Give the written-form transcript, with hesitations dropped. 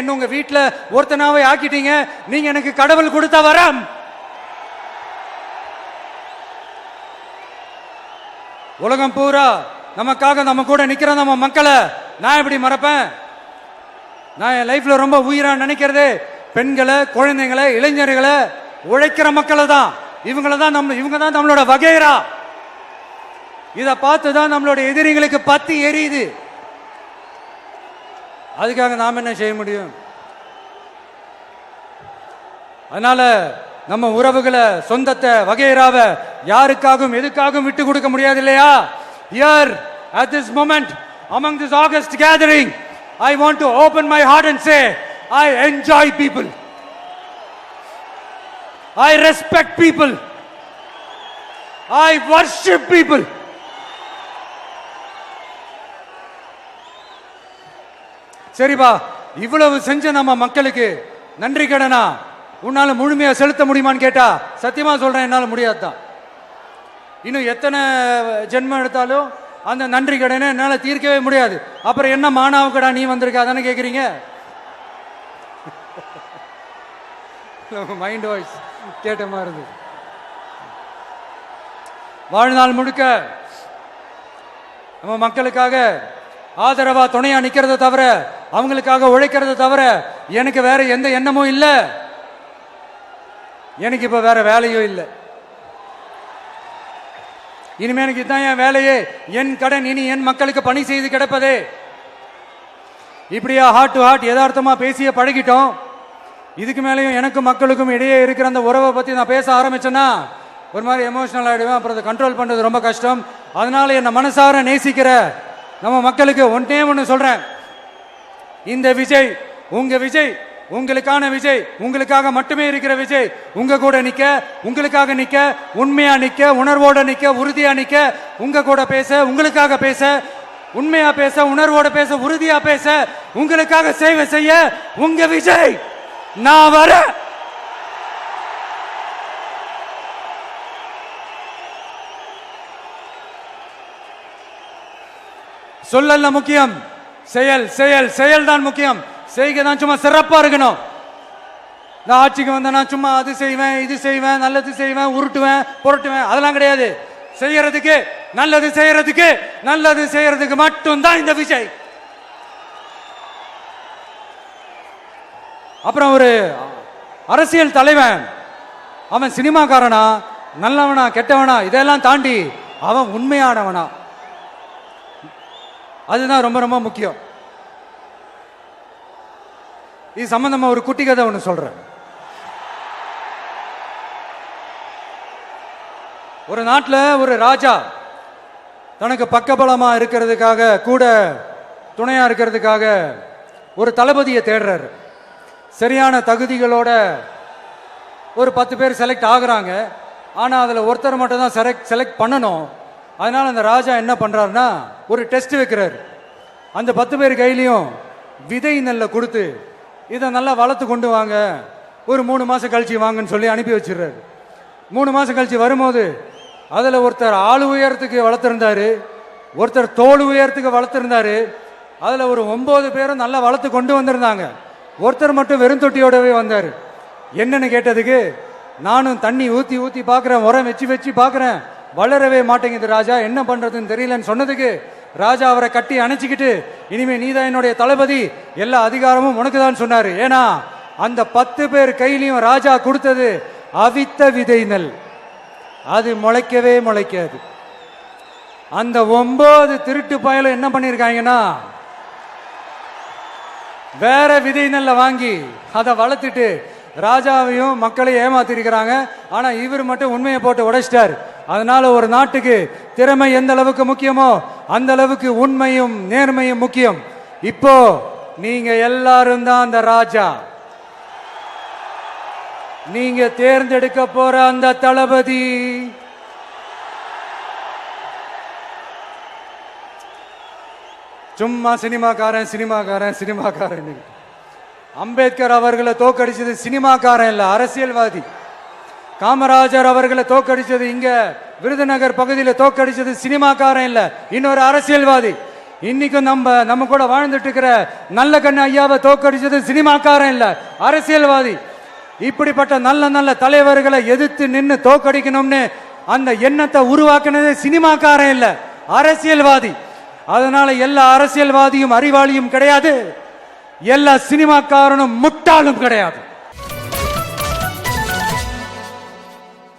என்ன உங்க வீட்டுல ஒருத்தனாவே ஆக்கிட்டீங்க. நீங்க எனக்கு கடவுள் கொடுத்த வரம். உலகம் பூரா நமக்காக நம்ம கூட நிக்கிற நம்ம மக்களை நான் எப்படி மறப்பேன்? நான் என் லைஃப்ல ரொம்ப உயிரா நினைக்கிறது பெண்களை, குழந்தைங்களை, இளைஞர்களை, உழைக்கிற மக்களை தான். இவங்க தான் நம்மளோட வகைரா. இதை பார்த்துதான் நம்மளோட எதிரிகளுக்கு பத்தி எரியுது. அதுக்காக நாம் என்ன செய்ய முடியும்? அதனால நம்ம உறவுகளை, சொந்தத்தை, வகைராவை யாருக்காகவும் எதுக்காகவும் விட்டு கொடுக்க முடியாது இல்லையா? Here at this moment among this August gathering I want to open my heart and say I enjoy people, I respect people, I worship people. சரிப்பா, இவ்வளவு செஞ்ச நம்ம மக்களுக்கு நன்றி கடனா உன்னால முழுமையா செலுத்த முடியுமான்னு கேட்டா சத்தியமா சொல்றேன், என்னால முடியாதுதான். இன்னும் எத்தனை ஜென்மம் எடுத்தாலும் அந்த நன்றி கடனை என்னால தீர்க்கவே முடியாது. அப்புறம் என்ன மானாவுக்கடா நீ வந்திருக்க அதானே கேக்குறீங்க? மைண்ட் வாய்ஸ் கேட்ட மாதிரி இருந்து. வாழ்நாள் முழுக்க நம்ம மக்களுக்காக ஆதரவா துணையா நிக்கிறத தவிர, அவங்களுக்காக உழைக்கிறத தவிர எனக்கு வேற எந்த எண்ணமும் இல்லை. எனக்கு இப்ப வேற வேலையும் இல்லை. இனிமே எனக்கு இதுதான் என் வேலையே, என் கடன். இனி என் மக்களுக்கு பணி செய்து கிடப்பதே. இப்படியா ஹார்ட் டு ஹார்ட் யதார்த்தமா பேசிய பழகிட்டோம். இதுக்கு மேலேயும் எனக்கும் மக்களுக்கும் இடையே இருக்கிற அந்த உறவை பத்தி நான் பேச ஆரம்பிச்சேன்னா ஒரு மாதிரி எமோஷனல் ஆயிடுவேன். அப்புறம் அதை கண்ட்ரோல் பண்றது ரொம்ப கஷ்டம். அதனால என்ன மனசார நேசிக்கிற நம்ம மக்களுக்கு ஒன்னே ஒன்று சொல்றேன். இந்த விஜய் உங்க விஜய், உங்களுக்கான விஜய், உங்களுக்காக மட்டுமே இருக்கிற விஜய். உங்க கூட நிக்க, உங்களுக்காக நிக்க, உண்மையா நிக்க, உணர்வோட நிக்க, உறுதியா நிக்க, உங்க கூட பேச, உங்களுக்காக பேச, உண்மையா பேச, உணர்வோட பேச, உறுதியா பேச, உங்களுக்காக சேவை செய்ய உங்க விஜய் நான் வர. சொல்லல முக்கியம், செயல் செயல் செயல் தான் முக்கியம். செய்கை தான் சும்மா சிறப்பா இருக்கணும். நான் ஆட்சிக்கு வந்தேன்னா சும்மா அது செய்வேன், இது செய்வேன், நல்லது செய்வேன், உருட்டுவேன், புரட்டுவேன், அதெல்லாம் கிடையாது. செய்யறதுக்கு, நல்லது செய்யறதுக்கு, நல்லது செய்யறதுக்கு மட்டும்தான் இந்த விஜய். அப்புறம் ஒரு அரசியல் தலைவன் அவன் சினிமாக்காரனா, நல்லவனா, கெட்டவனா, இதெல்லாம் தாண்டி அவன் உண்மையானவனா, அதுதான் ரொம்ப ரொம்ப முக்கியம். இது சம்பந்தமா ஒரு குட்டி கதை ஒன்று சொல்றேன். ஒரு நாட்டில் ஒரு ராஜா தனக்கு பக்கபலமா இருக்கிறதுக்காக, கூட துணையா இருக்கிறதுக்காக ஒரு தளபதியை தேடுறாரு. சரியான தகுதிகளோட ஒரு 10 பேர் செலக்ட் ஆகுறாங்க. ஆனா அதுல ஒருத்தர் மட்டும் தான் செலக்ட் பண்ணணும். அதனால அந்த ராஜா என்ன பண்றாருன்னா ஒரு டெஸ்ட் வைக்கிறாரு. அந்த 10 பேர் கையிலையும் விதை நெல்லை கொடுத்து இதை நல்லா வளர்த்து கொண்டு வாங்க, ஒரு 3 மாசம் கழிச்சு வாங்கன்னு சொல்லி அனுப்பி வச்சிடுறாரு. 3 மாசம் கழிச்சு வரும்போது அதுல ஒருத்தர் ஆளு உயரத்துக்கு வளர்த்திருந்தாரு, ஒருத்தர் தோல் உயரத்துக்கு வளர்த்திருந்தாரு. அதுல ஒரு 9 பேரும் நல்லா வளர்த்து கொண்டு வந்திருந்தாங்க. ஒருத்தர் மட்டும் வெறும் தொட்டியோடவே வந்தாரு. என்னன்னு கேட்டதுக்கு, நானும் தண்ணி ஊத்தி ஊத்தி பாக்குறேன், உரம் வச்சு வச்சு பாக்குறேன், வளரவே மாட்டேங்குது ராஜா, என்ன பண்றதுன்னு தெரியலன்னு சொன்னதுக்கு ராஜா அவரை கட்டி அணைச்சிக்கிட்டு, இனிமே நீதான் என்னுடைய தளபதி, எல்லா அதிகாரமும் உனக்கு தான் சொன்னாரு. ஏன்னா அந்த 10 பேர் கையிலையும் ராஜா கொடுத்தது அவித்த விதை நெல், அது முளைக்கவே முளைக்காது. அந்த 9 திருட்டு பயலும் என்ன பண்ணிருக்காங்கன்னா வேற விதை நெல்லை வாங்கி அதை வளர்த்துட்டு ராஜாவையும் மக்களையும் ஏமாத்திருக்கிறாங்க. ஆனா இவர் மட்டும் உண்மையை போட்டு உடைச்சிட்டார். அதனால ஒரு நாட்டுக்கு திறமை எந்த அளவுக்கு முக்கியமோ அந்த அளவுக்கு உண்மையும் நேர்மையும் முக்கியம். இப்போ நீங்க எல்லாரும் தான் அந்த ராஜா. நீங்க தேர்ந்தெடுக்க போற அந்த தளபதி சும்மா சினிமாக்காரன் சினிமாக்காரன் சினிமாக்காரன். அம்பேத்கர் அவர்களை தோக்கடிச்சது சினிமாக்காரன் இல்ல, அரசியல்வாதி. காமராஜர் அவர்களை தோக்கடிச்சது, இங்க விருதுநகர் பகுதியில் தோக்கடிச்சது சினிமாக்காரன் இல்ல, இன்னொரு அரசியல்வாதி. இன்னைக்கும் நம்ம கூட வாழ்ந்துட்டு இருக்கிற நல்ல கண்ணு ஐயாவை தோக்கடிச்சது சினிமாக்காரன் இல்ல, அரசியல்வாதி. இப்படிப்பட்ட நல்ல நல்ல தலைவர்களை எதிர்த்து நின்று தோக்கடிக்கணும்னு அந்த எண்ணத்தை உருவாக்குனது சினிமாக்காரன் இல்ல, அரசியல்வாதி. அதனால எல்லா அரசியல்வாதியும் அறிவாளியும் கிடையாது, எல்லா சினிமாக்காரனும் முட்டாளும் கிடையாது.